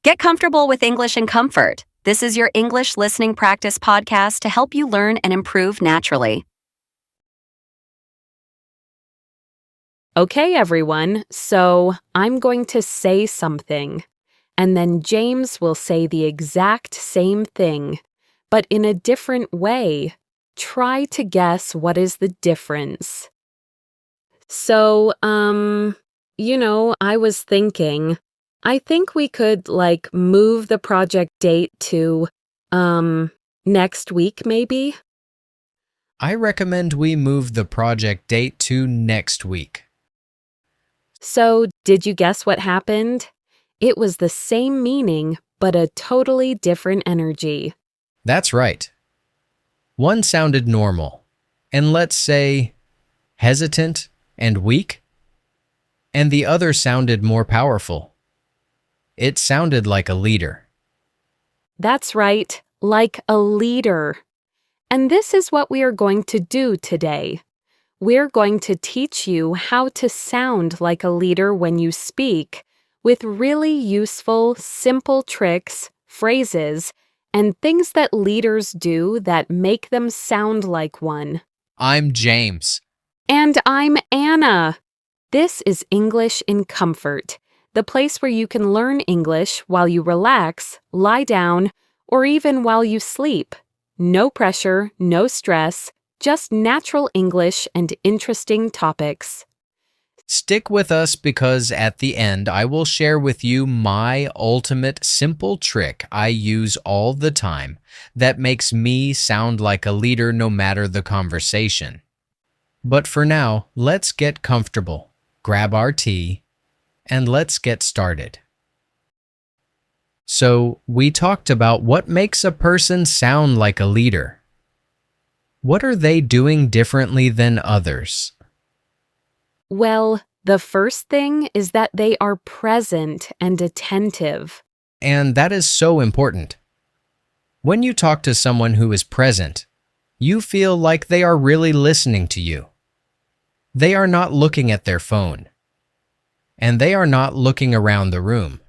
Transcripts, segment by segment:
Get comfortable with English in comfort. This is your English listening practice podcast to help you learn and improve naturally. Okay, everyone, so I'm going to say something, and then James will say the exact same thing, but in a different way. Try to guess what is the difference. So, I was thinking, I think we could, move the project date to, next week, maybe? I recommend we move the project date to next week. So, did you guess what happened? It was the same meaning, but a totally different energy. That's right. One sounded normal, and let's say hesitant and weak, and the other sounded more powerful. It sounded like a leader. That's right, like a leader. And this is what we are going to do today. We're going to teach you how to sound like a leader when you speak, with really useful, simple tricks, phrases, and things that leaders do that make them sound like one. I'm James. And I'm Anna. This is English in Comfort, the place where you can learn English while you relax, lie down, or even while you sleep. No pressure, no stress, just natural English and interesting topics. Stick with us because at the end I will share with you my ultimate simple trick I use all the time that makes me sound like a leader no matter the conversation. But for now, let's get comfortable, grab our tea, and let's get started. So, we talked about what makes a person sound like a leader. What are they doing differently than others? Well, the first thing is that they are present and attentive. And that is so important. When you talk to someone who is present, you feel like they are really listening to you. They are not looking at their phone. And they are not looking around the room.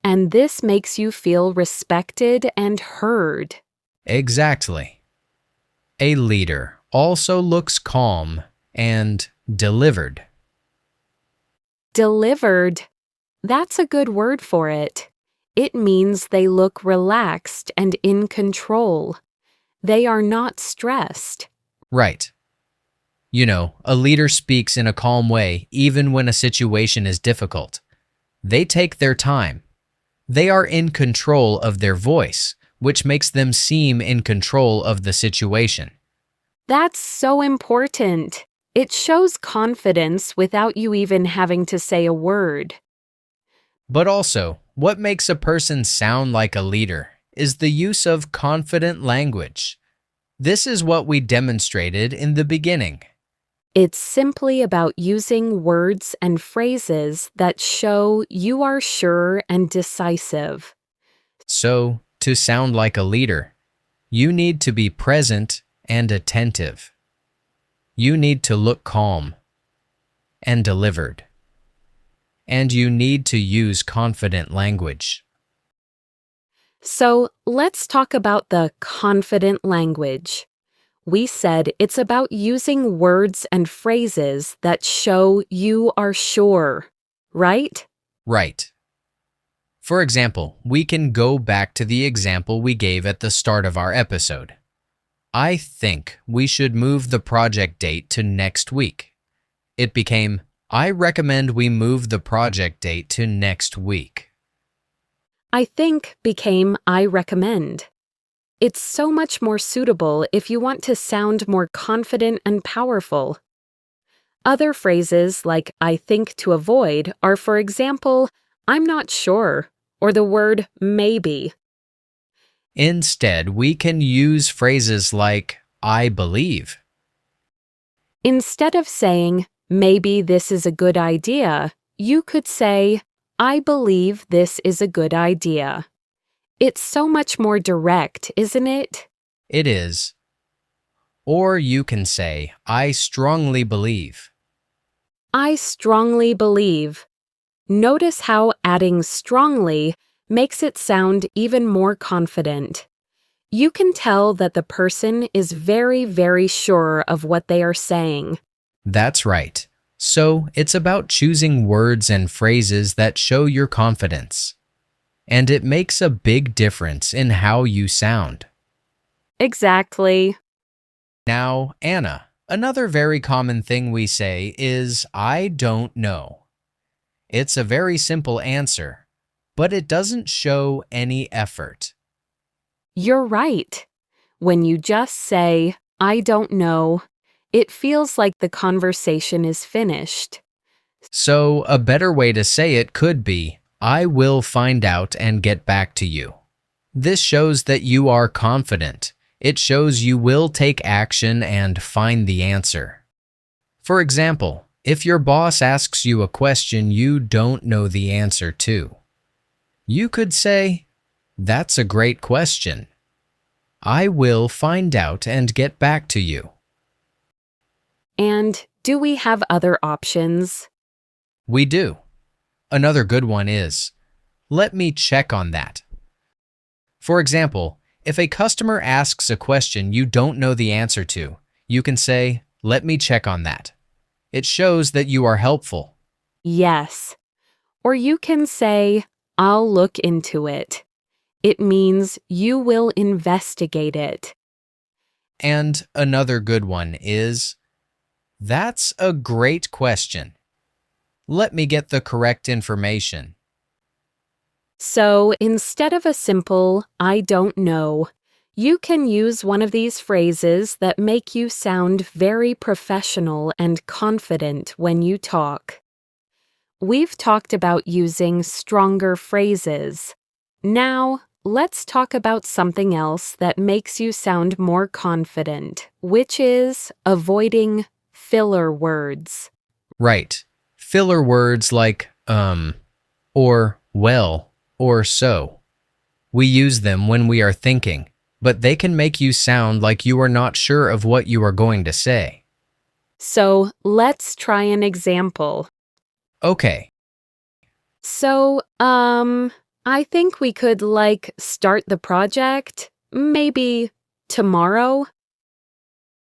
And this makes you feel respected and heard. Exactly. A leader also looks calm and delivered. Delivered. That's a good word for it. It means they look relaxed and in control. They are not stressed. Right. You know, a leader speaks in a calm way even when a situation is difficult. They take their time. They are in control of their voice, which makes them seem in control of the situation. That's so important. It shows confidence without you even having to say a word. But also, what makes a person sound like a leader is the use of confident language. This is what we demonstrated in the beginning. It's simply about using words and phrases that show you are sure and decisive. So, to sound like a leader, you need to be present and attentive. You need to look calm and delivered. And you need to use confident language. So let's talk about the confident language. We said it's about using words and phrases that show you are sure, right? Right. For example, we can go back to the example we gave at the start of our episode. I think we should move the project date to next week. It became, I recommend we move the project date to next week. I think became I recommend. It's so much more suitable if you want to sound more confident and powerful. Other phrases like I think to avoid are, for example, I'm not sure, or the word maybe. Instead, we can use phrases like I believe. Instead of saying, maybe this is a good idea, you could say, I believe this is a good idea. It's so much more direct, isn't it? It is. Or you can say, I strongly believe. I strongly believe. Notice how adding strongly makes it sound even more confident. You can tell that the person is very, very sure of what they are saying. That's right. So, it's about choosing words and phrases that show your confidence. And it makes a big difference in how you sound. Exactly. Now, Anna, another very common thing we say is, I don't know. It's a very simple answer, but it doesn't show any effort. You're right. When you just say, I don't know, it feels like the conversation is finished. So, a better way to say it could be, I will find out and get back to you. This shows that you are confident. It shows you will take action and find the answer. For example, if your boss asks you a question you don't know the answer to, you could say, That's a great question. I will find out and get back to you. And do we have other options? We do. Another good one is, Let me check on that. For example, if a customer asks a question you don't know the answer to, you can say, Let me check on that. It shows that you are helpful. Yes. Or you can say, I'll look into it. It means you will investigate it. And another good one is, That's a great question. Let me get the correct information. So instead of a simple, I don't know, you can use one of these phrases that make you sound very professional and confident when you talk. We've talked about using stronger phrases. Now, let's talk about something else that makes you sound more confident, which is avoiding filler words. Right. Filler words like or well, or so. We use them when we are thinking, but they can make you sound like you are not sure of what you are going to say. So let's try an example. Okay, So, I think we could, start the project, maybe tomorrow.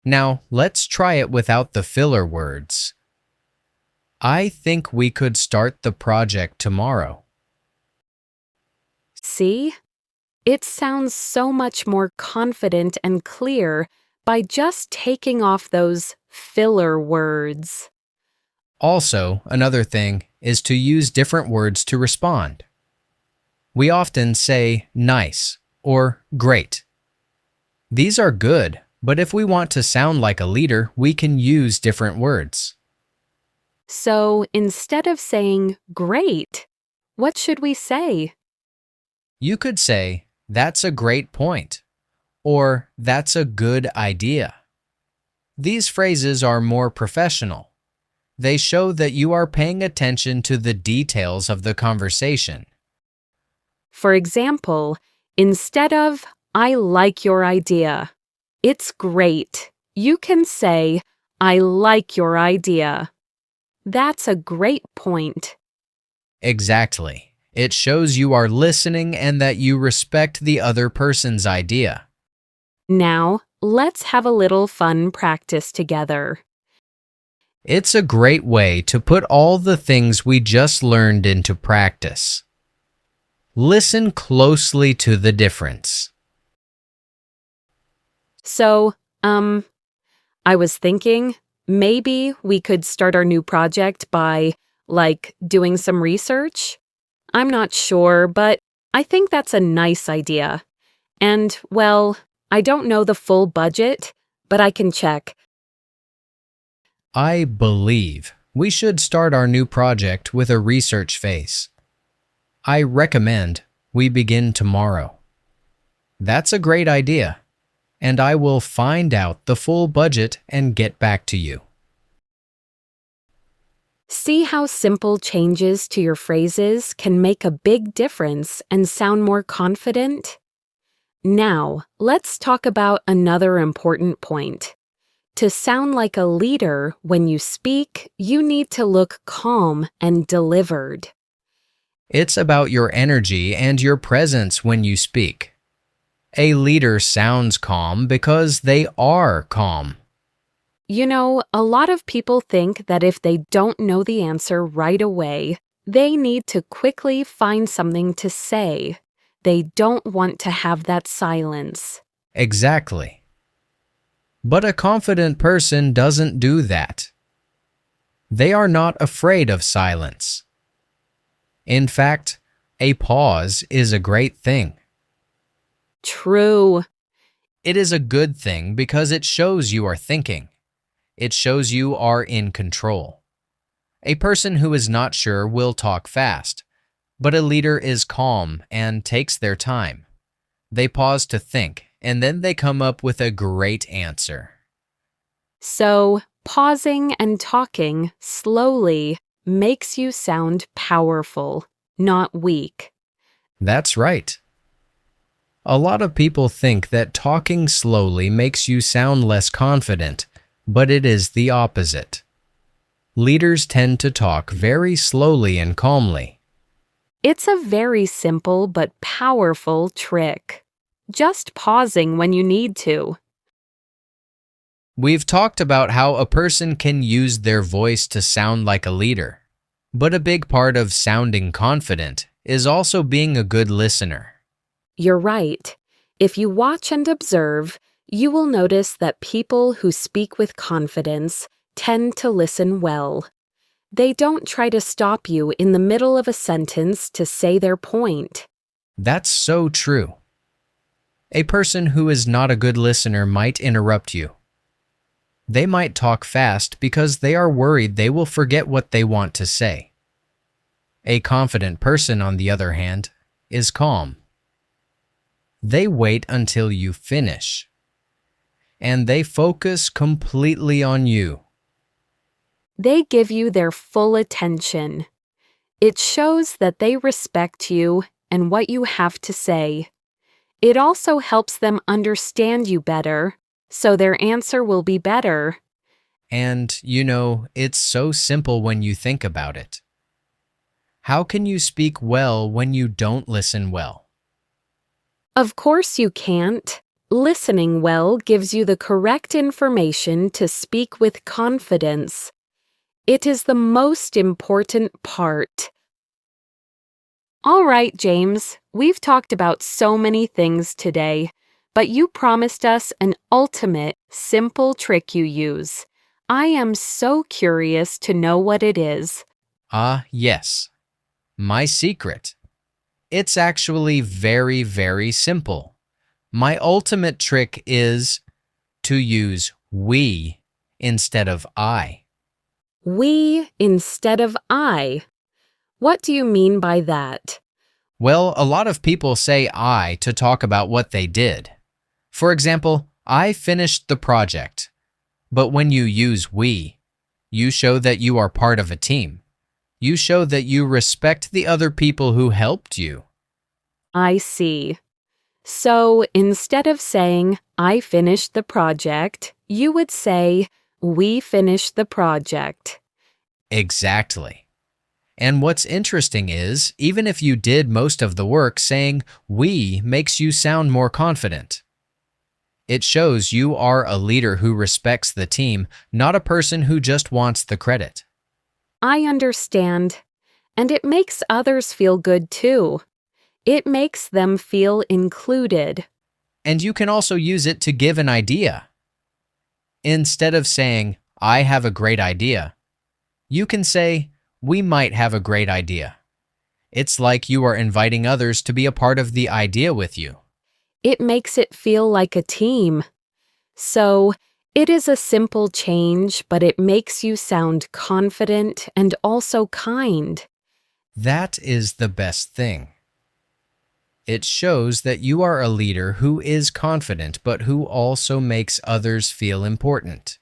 now let's try it without the filler words. I think we could start the project tomorrow. See? It sounds so much more confident and clear by just taking off those filler words. Also, another thing is to use different words to respond. We often say nice or great. These are good, but if we want to sound like a leader, we can use different words. So instead of saying great, what should we say? You could say, That's a great point, or That's a good idea. These phrases are more professional. They show that you are paying attention to the details of the conversation. For example, instead of, I like your idea, it's great, you can say, I like your idea. That's a great point. Exactly. It shows you are listening and that you respect the other person's idea. Now, let's have a little fun practice together. It's a great way to put all the things we just learned into practice. Listen closely to the difference. So, I was thinking maybe we could start our new project by, doing some research. I'm not sure, but I think that's a nice idea. And, well, I don't know the full budget, but I can check. I believe we should start our new project with a research phase. I recommend we begin tomorrow. That's a great idea, and I will find out the full budget and get back to you. See how simple changes to your phrases can make a big difference and sound more confident? Now, let's talk about another important point. To sound like a leader when you speak, you need to look calm and delivered. It's about your energy and your presence when you speak. A leader sounds calm because they are calm. You know, a lot of people think that if they don't know the answer right away, they need to quickly find something to say. They don't want to have that silence. Exactly. But a confident person doesn't do that. They are not afraid of silence. In fact, a pause is a great thing. True. It is a good thing because it shows you are thinking. It shows you are in control. A person who is not sure will talk fast, but a leader is calm and takes their time. They pause to think, and then they come up with a great answer. So, pausing and talking slowly makes you sound powerful, not weak. That's right. A lot of people think that talking slowly makes you sound less confident, but it is the opposite. Leaders tend to talk very slowly and calmly. It's a very simple but powerful trick. Just pausing when you need to. We've talked about how a person can use their voice to sound like a leader, but a big part of sounding confident is also being a good listener. You're right. If you watch and observe, you will notice that people who speak with confidence tend to listen well. They don't try to stop you in the middle of a sentence to say their point. That's so true. A person who is not a good listener might interrupt you. They might talk fast because they are worried they will forget what they want to say. A confident person, on the other hand, is calm. They wait until you finish, and they focus completely on you. They give you their full attention. It shows that they respect you and what you have to say. It also helps them understand you better, so their answer will be better. And, it's so simple when you think about it. How can you speak well when you don't listen well? Of course you can't. Listening well gives you the correct information to speak with confidence. It is the most important part. All right, James, we've talked about so many things today, but you promised us an ultimate, simple trick you use. I am so curious to know what it is. Yes. My secret. It's actually very, very simple. My ultimate trick is to use we instead of I. We instead of I. What do you mean by that? Well, a lot of people say I to talk about what they did. For example, I finished the project. But when you use we, you show that you are part of a team. You show that you respect the other people who helped you. I see. So instead of saying, I finished the project, you would say, we finished the project. Exactly. And what's interesting is, even if you did most of the work, saying we makes you sound more confident. It shows you are a leader who respects the team, not a person who just wants the credit. I understand. And it makes others feel good too. It makes them feel included. And you can also use it to give an idea. Instead of saying, I have a great idea, you can say, we might have a great idea. It's like you are inviting others to be a part of the idea with you. It makes it feel like a team. So, it is a simple change, but it makes you sound confident and also kind. That is the best thing. It shows that you are a leader who is confident, but who also makes others feel important.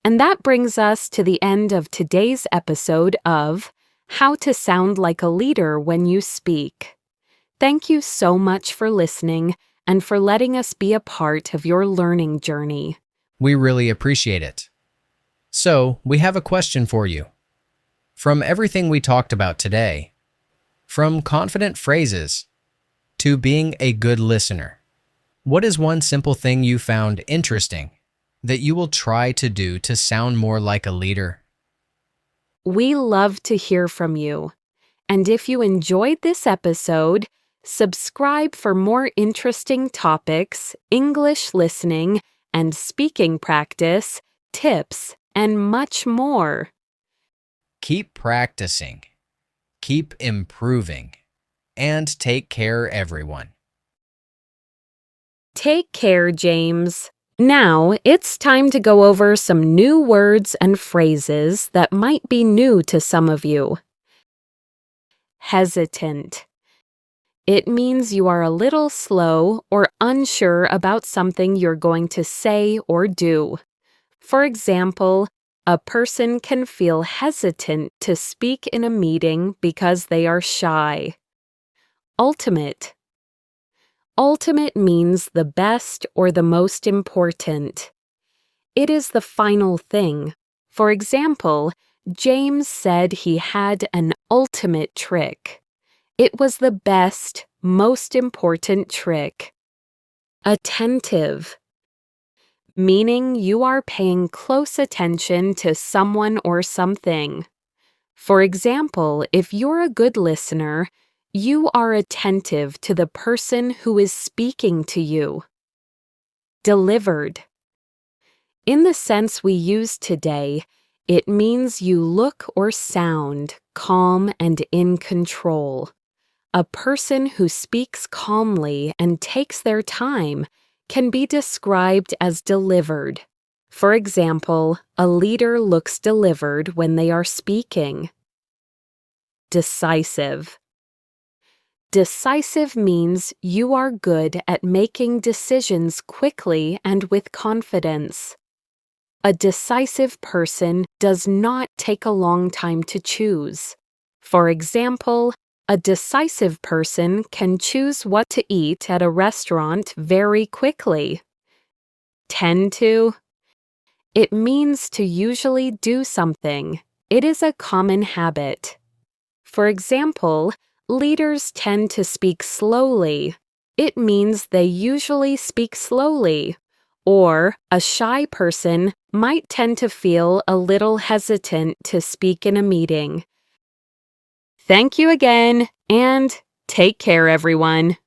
And that brings us to the end of today's episode of How to Sound Like a Leader When You Speak. Thank you so much for listening and for letting us be a part of your learning journey. We really appreciate it. So, we have a question for you. From everything we talked about today, from confident phrases to being a good listener, what is one simple thing you found interesting that you will try to do to sound more like a leader? We love to hear from you. And if you enjoyed this episode, subscribe for more interesting topics, English listening, and speaking practice, tips, and much more. Keep practicing, keep improving, and take care, everyone. Take care, James. Now, it's time to go over some new words and phrases that might be new to some of you. Hesitant. It means you are a little slow or unsure about something you're going to say or do. For example, a person can feel hesitant to speak in a meeting because they are shy. Ultimate. Ultimate means the best or the most important. It is the final thing. For example, James said he had an ultimate trick. It was the best, most important trick. Attentive. Meaning you are paying close attention to someone or something. For example, if you're a good listener, you are attentive to the person who is speaking to you. Delivered. In the sense we use today, it means you look or sound calm and in control. A person who speaks calmly and takes their time can be described as delivered. For example, a leader looks delivered when they are speaking. Decisive. Decisive means you are good at making decisions quickly and with confidence. A decisive person does not take a long time to choose. For example, a decisive person can choose what to eat at a restaurant very quickly. Tend to. It means to usually do something. It is a common habit. For example, leaders tend to speak slowly. It means they usually speak slowly. Or a shy person might tend to feel a little hesitant to speak in a meeting. Thank you again, and take care, everyone.